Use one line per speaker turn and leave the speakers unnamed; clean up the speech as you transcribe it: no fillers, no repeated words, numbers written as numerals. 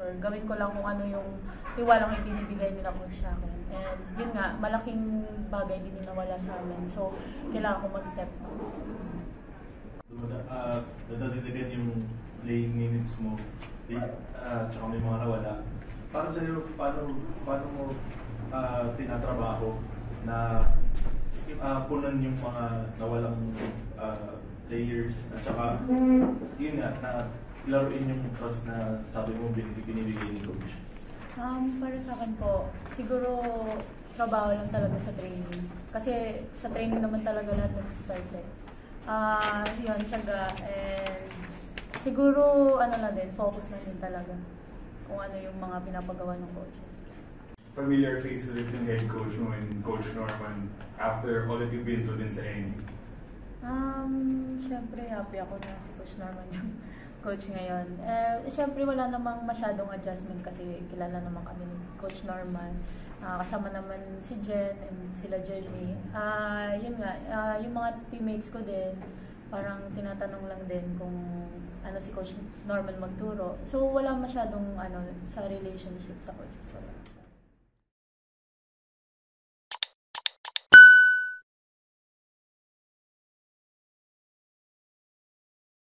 or gawin ko lang kung ano yung tiwalang ibinibigay nila ko sa akin. And yun nga, malaking bagay din yung nawala sa amin. So, kailangan ko mag-step up.
Dadagdagan yung playing minutes mo, tsaka may mga nawala. Para sa iyo, paano mo tinatrabaho na punan yung mga nawalang players at saka yun nga, na laruin yung trust na sabi mo binibigay ni coach?
Para sa akin po, siguro trabaho lang talaga sa training. Kasi sa training naman talaga lahat nag-start eh. Yun, tsaga, and siguro ano na din, focus na din talaga kung ano yung mga pinapagawa ng coaches.
Familiar face ulit yung head coach mo and Coach Norman after all that you've been through din sa NE?
Siyempre happy ako na si Coach Norman yung coach ngayon. Siyempre wala namang masyadong adjustment kasi kilala naman kami ni Coach Norman. Kasama naman si Jen and sila Jenny. Yun nga, yung mga teammates ko din, parang tinatanong lang din kung ano si Coach Norman magturo. So wala masyadong ano sa relationship sa coaches.